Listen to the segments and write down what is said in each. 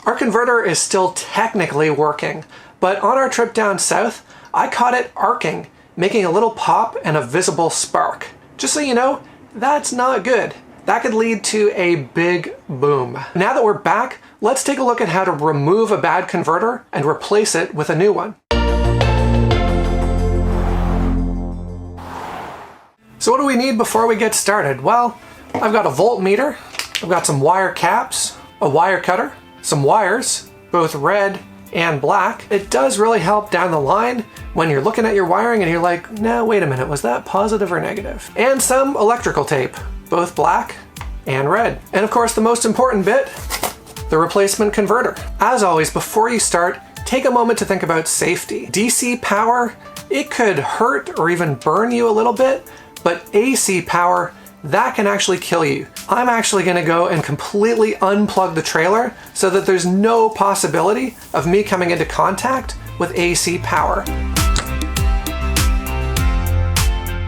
Our converter is still technically working, but on our trip down south, I caught it arcing, making a little pop and a visible spark. Just so you know, that's not good. That could lead to a big boom. Now that we're back, let's take a look at how to remove a bad converter and replace it with a new one. So what do we need before we get started? Well, I've got a voltmeter, I've got some wire caps, a wire cutter, some wires, both red and black. It does really help down the line when you're looking at your wiring and you're like, no, wait a minute, was that positive or negative? And some electrical tape, both black and red. And of course, the most important bit, the replacement converter. As always, before you start, take a moment to think about safety. DC power, it could hurt or even burn you a little bit, but AC power, that can actually kill you. I'm actually gonna go and completely unplug the trailer so that there's no possibility of me coming into contact with AC power.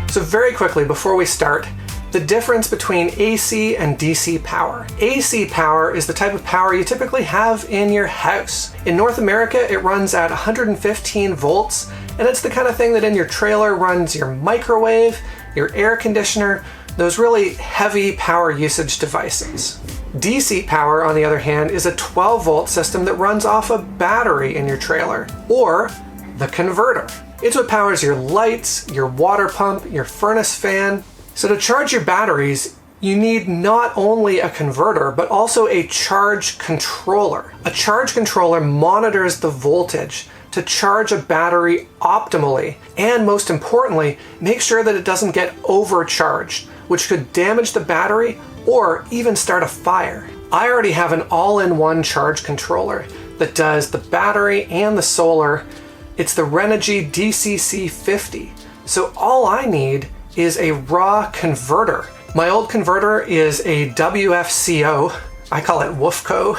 So very quickly before we start, the difference between AC and DC power. AC power is the type of power you typically have in your house. In North America, it runs at 115 volts, and it's the kind of thing that in your trailer runs your microwave, your air conditioner, those really heavy power usage devices. DC power, on the other hand, is a 12 volt system that runs off a battery in your trailer, or the converter. It's what powers your lights, your water pump, your furnace fan. So to charge your batteries, you need not only a converter, but also a charge controller. A charge controller monitors the voltage to charge a battery optimally, and most importantly, make sure that it doesn't get overcharged, which could damage the battery or even start a fire. I already have an all-in-one charge controller that does the battery and the solar. It's the Renogy DCC50. So all I need is a raw converter. My old converter is a WFCO, I call it WFCO,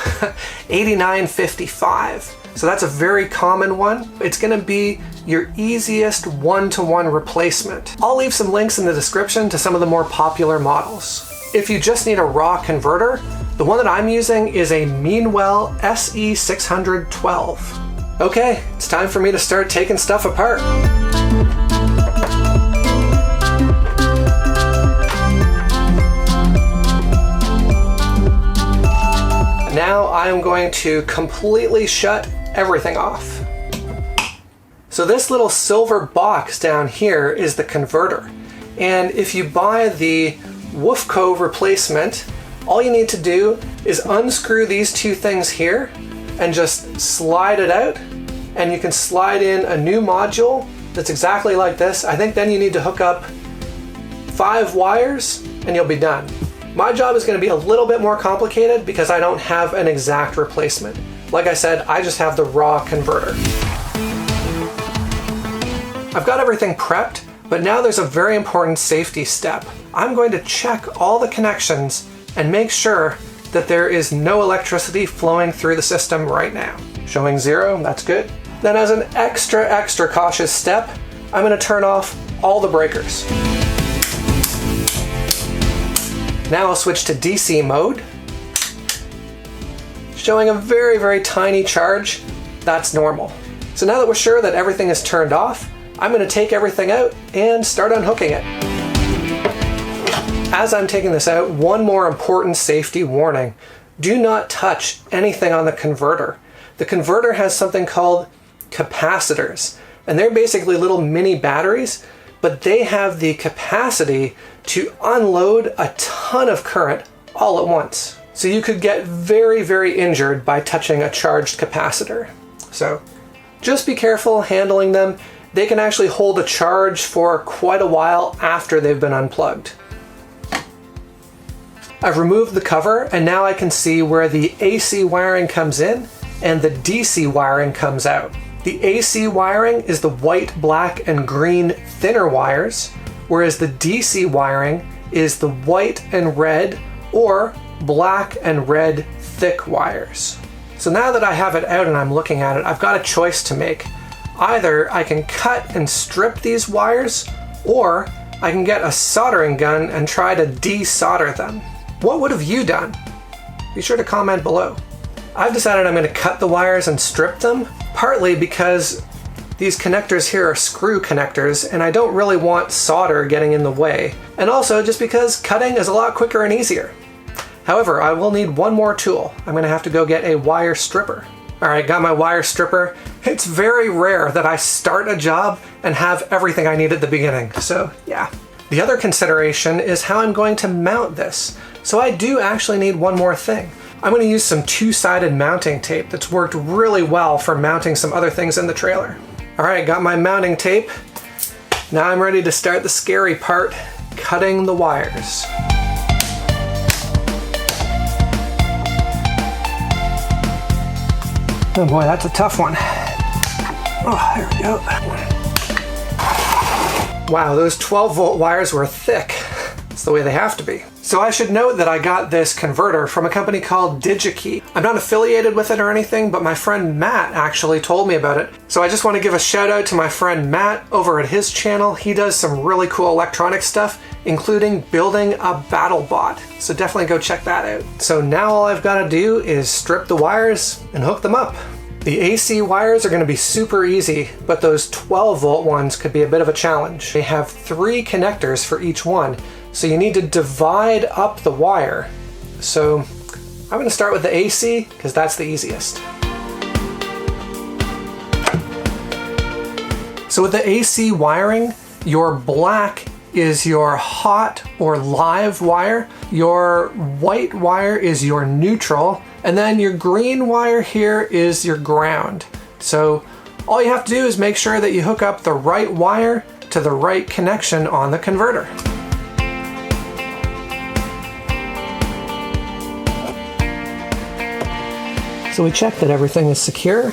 8955. So that's a very common one. It's gonna be your easiest one-to-one replacement. I'll leave some links in the description to some of the more popular models. If you just need a raw converter, the one that I'm using is a Meanwell SE612. Okay, it's time for me to start taking stuff apart. Now I'm going to completely shut everything off. So this little silver box down here is the converter. And if you buy the WFCO replacement, all you need to do is unscrew these two things here and just slide it out, and you can slide in a new module that's exactly like this. I think then you need to hook up 5 wires and you'll be done. My job is going to be a little bit more complicated because I don't have an exact replacement. Like I said, I just have the raw converter. I've got everything prepped, but now there's a very important safety step. I'm going to check all the connections and make sure that there is no electricity flowing through the system right now. Showing 0, that's good. Then as an extra cautious step, I'm going to turn off all the breakers. Now I'll switch to DC mode. Showing a very tiny charge, that's normal. So now that we're sure that everything is turned off, I'm going to take everything out and start unhooking it. As I'm taking this out, one more important safety warning. Do not touch anything on the converter. The converter has something called capacitors, and they're basically little mini batteries, but they have the capacity to unload a ton of current all at once. So you could get very injured by touching a charged capacitor. So just be careful handling them. They can actually hold a charge for quite a while after they've been unplugged. I've removed the cover, and now I can see where the AC wiring comes in and the DC wiring comes out. The AC wiring is the white, black, and green thinner wires, whereas the DC wiring is the white and red or black and red thick wires. So now that I have it out and I'm looking at it, I've got a choice to make. Either I can cut and strip these wires, or I can get a soldering gun and try to desolder them. What would have you done? Be sure to comment below. I've decided I'm going to cut the wires and strip them, partly because these connectors here are screw connectors and I don't really want solder getting in the way, and also just because cutting is a lot quicker and easier. However, I will need one more tool. I'm going to have to go get a wire stripper. Alright, got my wire stripper. It's very rare that I start a job and have everything I need at the beginning, so yeah. The other consideration is how I'm going to mount this. So I do actually need one more thing. I'm going to use some two-sided mounting tape that's worked really well for mounting some other things in the trailer. Alright, got my mounting tape. Now I'm ready to start the scary part, cutting the wires. Oh boy, that's a tough one. Oh, there we go. Wow, those 12-volt wires were thick. It's the way they have to be. So I should note that I got this converter from a company called DigiKey. I'm not affiliated with it or anything, but my friend Matt actually told me about it. So I just want to give a shout out to my friend Matt over at his channel. He does some really cool electronic stuff, including building a battle bot. So definitely go check that out. So now all I've got to do is strip the wires and hook them up. The AC wires are going to be super easy, but those 12-volt ones could be a bit of a challenge. They have 3 connectors for each one, so you need to divide up the wire. So I'm going to start with the AC because that's the easiest. So with the AC wiring, your black is your hot or live wire, your white wire is your neutral, and then your green wire here is your ground. So all you have to do is make sure that you hook up the right wire to the right connection on the converter. So we check that everything is secure.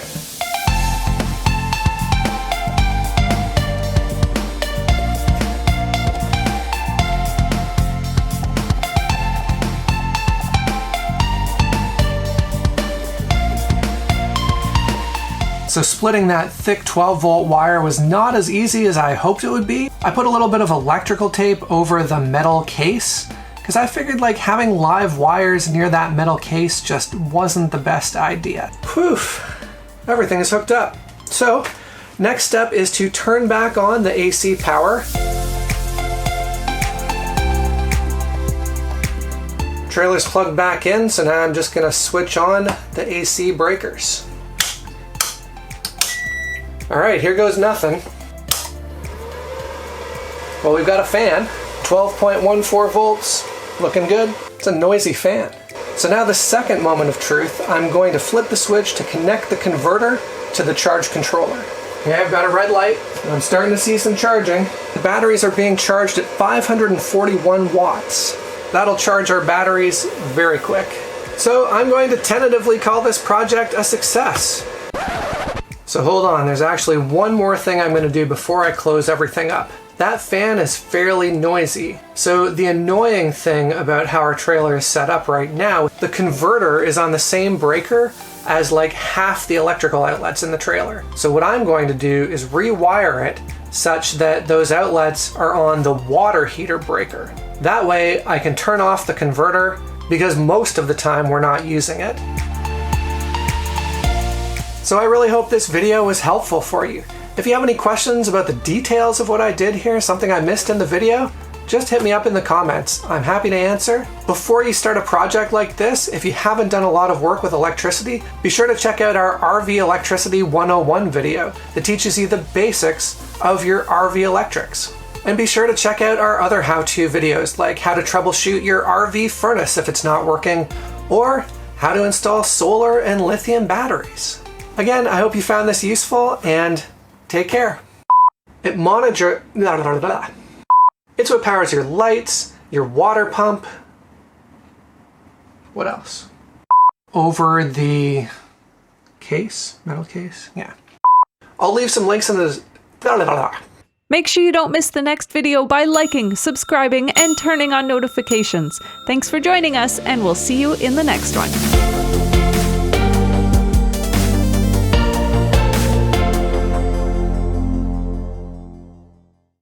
So splitting that thick 12-volt wire was not as easy as I hoped it would be. I put a little bit of electrical tape over the metal case because I figured like having live wires near that metal case just wasn't the best idea. Whew, everything is hooked up. So next step is to turn back on the AC power. Trailer's plugged back in, so now I'm just gonna switch on the AC breakers. All right, here goes nothing. Well, we've got a fan, 12.14 volts, looking good. It's a noisy fan. So now the second moment of truth, I'm going to flip the switch to connect the converter to the charge controller. Okay, I've got a red light, and I'm starting to see some charging. The batteries are being charged at 541 watts. That'll charge our batteries very quick. So I'm going to tentatively call this project a success. So hold on, there's actually one more thing I'm going to do before I close everything up. That fan is fairly noisy. So the annoying thing about how our trailer is set up right now, the converter is on the same breaker as like half the electrical outlets in the trailer. So what I'm going to do is rewire it such that those outlets are on the water heater breaker. That way I can turn off the converter because most of the time we're not using it. So I really hope this video was helpful for you. If you have any questions about the details of what I did here, something I missed in the video, just hit me up in the comments. I'm happy to answer. Before you start a project like this, if you haven't done a lot of work with electricity, be sure to check out our RV Electricity 101 video that teaches you the basics of your RV electrics. And be sure to check out our other how-to videos, like how to troubleshoot your RV furnace if it's not working, or how to install solar and lithium batteries. Again, I hope you found this useful, and take care. It's what powers your lights, your water pump. What else? Over the case, metal case, yeah. I'll leave some links in the... Make sure you don't miss the next video by liking, subscribing, and turning on notifications. Thanks for joining us, and we'll see you in the next one.